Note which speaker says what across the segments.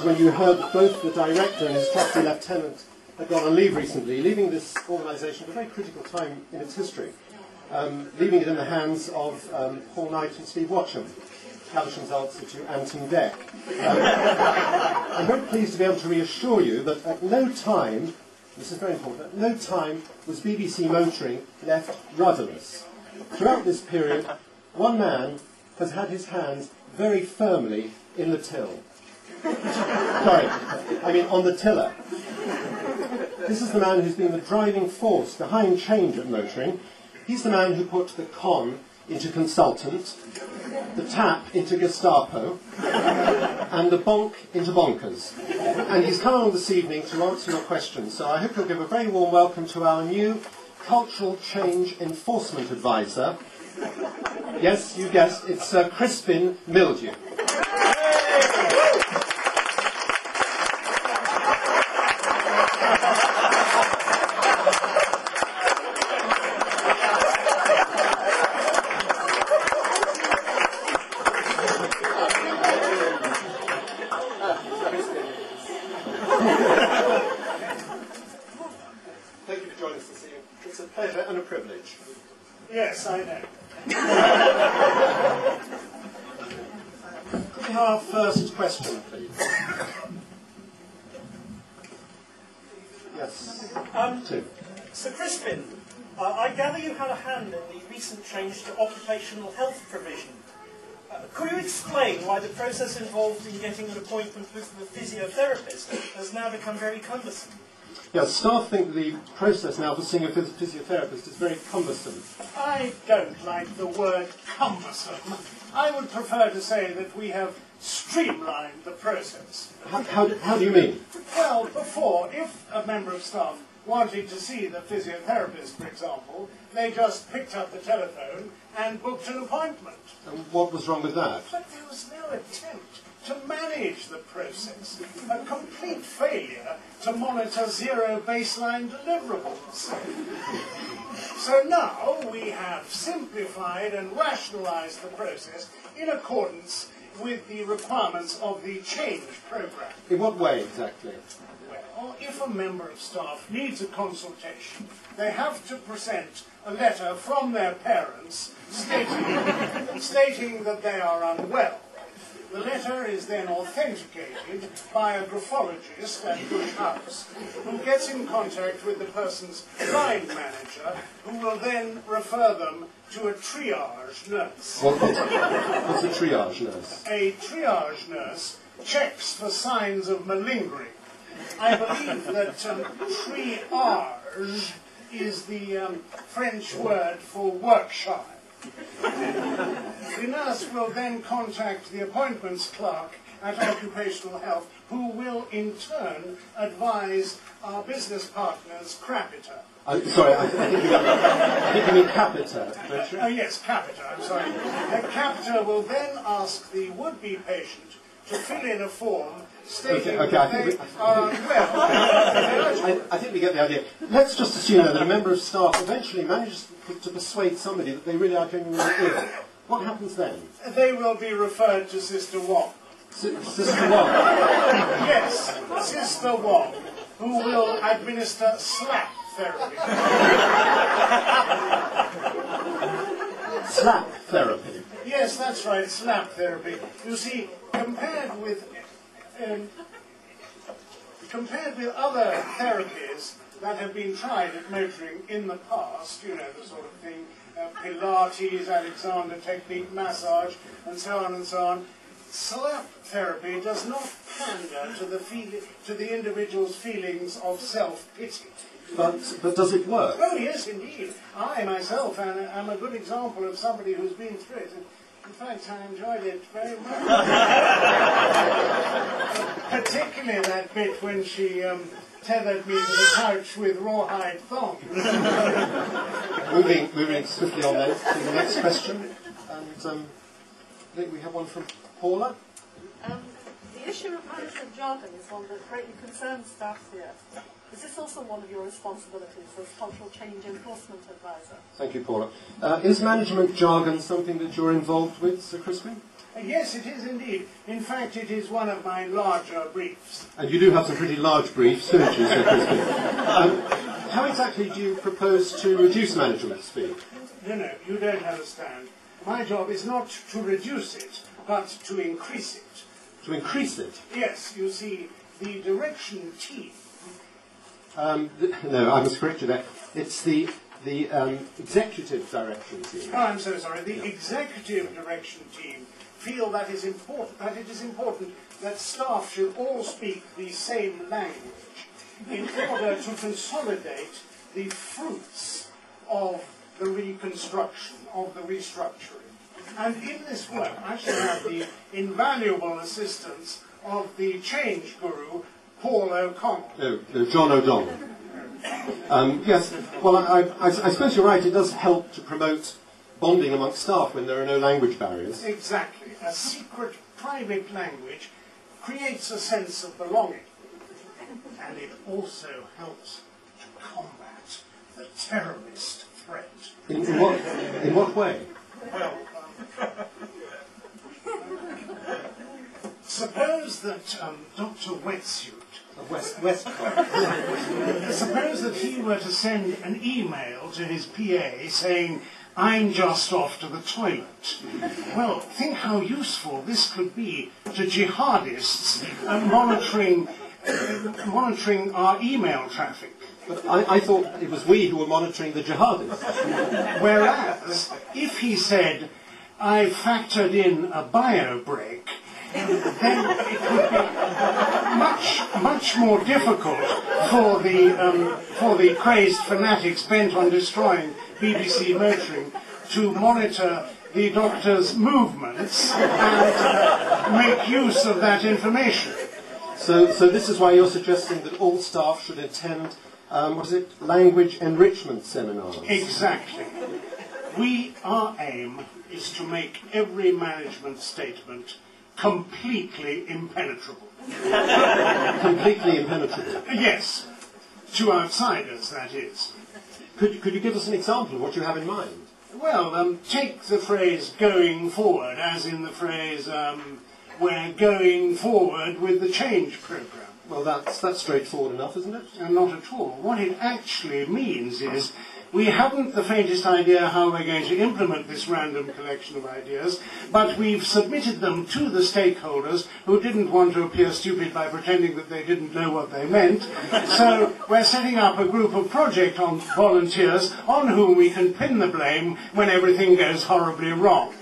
Speaker 1: when you heard that both the director and his trusty lieutenant had gone on leave recently, leaving this organisation at a very critical time in its history, leaving it in the hands of Paul Knight and Steve Watcham, Caversham's answer to Anton Deck. I'm very pleased to be able to reassure you that at no time, this is very important, at no time was BBC Motoring left rudderless. Throughout this period, one man has had his hands very firmly in the till. Sorry, I mean on the tiller. This is the man who's been the driving force behind change at Motoring. He's the man who put the con into consultant, the tap into Gestapo, and the bonk into bonkers. And he's come along this evening to answer your questions. So I hope you'll give a very warm welcome to our new Cultural Change Enforcement Advisor. Yes, you guessed, it's Crispin Mildew. Thank you for joining us this evening. It's a pleasure and a privilege.
Speaker 2: Yes, I know.
Speaker 1: Could we have our first question, please? Yes. Two.
Speaker 2: Sir Crispin, I gather you had a hand in the recent change to occupational health provision. Could you explain why the process involved in getting an appointment with the physiotherapist has now become very cumbersome?
Speaker 1: Yes, staff think the process now for seeing a physiotherapist is very cumbersome.
Speaker 2: I don't like the word cumbersome. I would prefer to say that we have streamlined the process.
Speaker 1: How do you mean?
Speaker 2: Well, before, if a member of staff wanted to see the physiotherapist, for example, they just picked up the telephone and booked an appointment.
Speaker 1: And what was wrong with that?
Speaker 2: But there was no attempt to manage the process, a complete failure to monitor zero baseline deliverables. So now we have simplified and rationalized the process in accordance with the requirements of the change program.
Speaker 1: In what way exactly?
Speaker 2: Well, if a member of staff needs a consultation, they have to present a letter from their parents stating that they are unwell. The letter is then authenticated by a graphologist at Bush House, who gets in contact with the person's line manager, who will then refer them to a triage nurse.
Speaker 1: What's a triage nurse?
Speaker 2: A triage nurse checks for signs of malingering. I believe that triage is the French word for workshop. The nurse will then contact the appointments clerk at Occupational Health, who will in turn advise our business partners, Crapita.
Speaker 1: Sorry, I think you mean Capita, don't you?
Speaker 2: Oh yes, Capita, I'm sorry. Capita will then ask the would-be patient to fill in a form stating that they are unwell.
Speaker 1: I think we get the idea. Let's just assume that a member of staff eventually manages to persuade somebody that they really are genuinely ill. What happens then?
Speaker 2: They will be referred to Sister Wong.
Speaker 1: Sister Wong?
Speaker 2: Yes, Sister Wong, who will administer slap therapy.
Speaker 1: Slap therapy?
Speaker 2: Yes, that's right, slap therapy. You see, compared with other therapies that have been tried at Motoring in the past, you know, the sort of thing, Pilates, Alexander technique, massage, and so on and so on, slap therapy does not pander to the individual's feelings of self-pity.
Speaker 1: But does it work?
Speaker 2: Oh, yes, indeed. I, myself, am a good example of somebody who's been through it. In fact, I enjoyed it very much. Particularly that bit when she tethered me to the couch with rawhide thongs.
Speaker 1: Moving swiftly on then to the next question. And I think we have one from Paula.
Speaker 3: The issue of management jargon is one that greatly concerns staff here. Is this also one of your responsibilities as Cultural Change Enforcement Advisor?
Speaker 1: Thank you, Paula. Is management jargon something that you're involved with, Sir Crispin?
Speaker 2: Yes, it is indeed. In fact, it is one of my larger briefs.
Speaker 1: And you do have some pretty large briefs, don't you, Sir Crispin? How exactly do you propose to reduce management speed?
Speaker 2: No, you don't understand. My job is not to reduce it, but to increase it.
Speaker 1: To increase it?
Speaker 2: Yes, you see, the direction team...
Speaker 1: No, I must correct you there. It's the executive direction team.
Speaker 2: Oh, I'm so sorry. The executive direction team feel that it is important that staff should all speak the same language in order to consolidate the fruits of the reconstruction, of the restructuring. And in this work, I shall have the invaluable assistance of the change guru, Paul O'Connell.
Speaker 1: No, John O'Donnell. Yes, well, I suppose you're right. It does help to promote bonding amongst staff when there are no language barriers.
Speaker 2: Exactly. A secret, private language creates a sense of belonging. And it also helps to combat the terrorist threat.
Speaker 1: In what way?
Speaker 2: Well, suppose that Dr. Wetsuit, suppose that he were to send an email to his PA saying, "I'm just off to the toilet." Well, think how useful this could be to jihadists monitoring our email traffic.
Speaker 1: But I thought it was we who were monitoring the jihadists.
Speaker 2: Whereas, if he said, "I factored in a bio break," then it would be much more difficult for the crazed fanatics bent on destroying BBC motoring to monitor the doctor's movements and make use of that information.
Speaker 1: So this is why you're suggesting that all staff should attend, language enrichment seminars?
Speaker 2: Exactly. Our aim is to make every management statement completely impenetrable.
Speaker 1: Completely impenetrable?
Speaker 2: Yes. To outsiders, that is.
Speaker 1: Could you give us an example of what you have in mind?
Speaker 2: Well, take the phrase "going forward," as in the phrase "we're going forward with the change programme."
Speaker 1: Well, that's straightforward enough, isn't it?
Speaker 2: Not at all. What it actually means is we haven't the faintest idea how we're going to implement this random collection of ideas, but we've submitted them to the stakeholders who didn't want to appear stupid by pretending that they didn't know what they meant. So we're setting up a group of project volunteers on whom we can pin the blame when everything goes horribly wrong.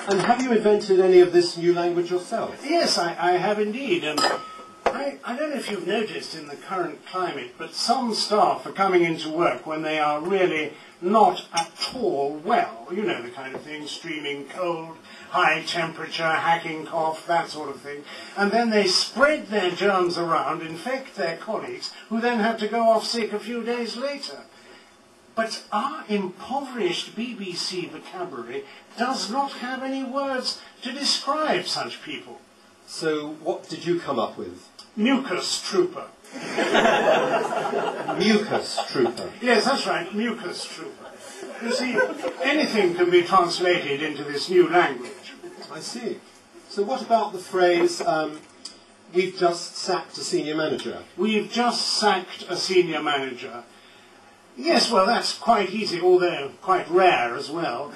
Speaker 1: And have you invented any of this new language yourself?
Speaker 2: Yes, I have indeed. I don't know if you've noticed in the current climate, but some staff are coming into work when they are really not at all well. You know the kind of thing, streaming cold, high temperature, hacking cough, that sort of thing. And then they spread their germs around, infect their colleagues, who then have to go off sick a few days later. But our impoverished BBC vocabulary does not have any words to describe such people.
Speaker 1: So what did you come up with?
Speaker 2: Mucus trooper.
Speaker 1: Mucus trooper?
Speaker 2: Yes, that's right, mucus trooper. You see, anything can be translated into this new language.
Speaker 1: I see. So what about the phrase, "we've just sacked a senior manager"?
Speaker 2: We've just sacked a senior manager. Yes, well, that's quite easy, although quite rare as well.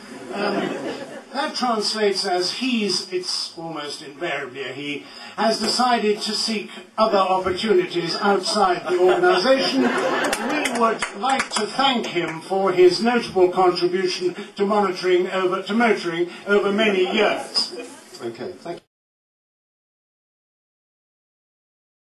Speaker 2: That translates as it's almost invariably a he, has decided to seek other opportunities outside the organisation. We would like to thank him for his notable contribution to motoring over many years.
Speaker 1: Okay, thank you.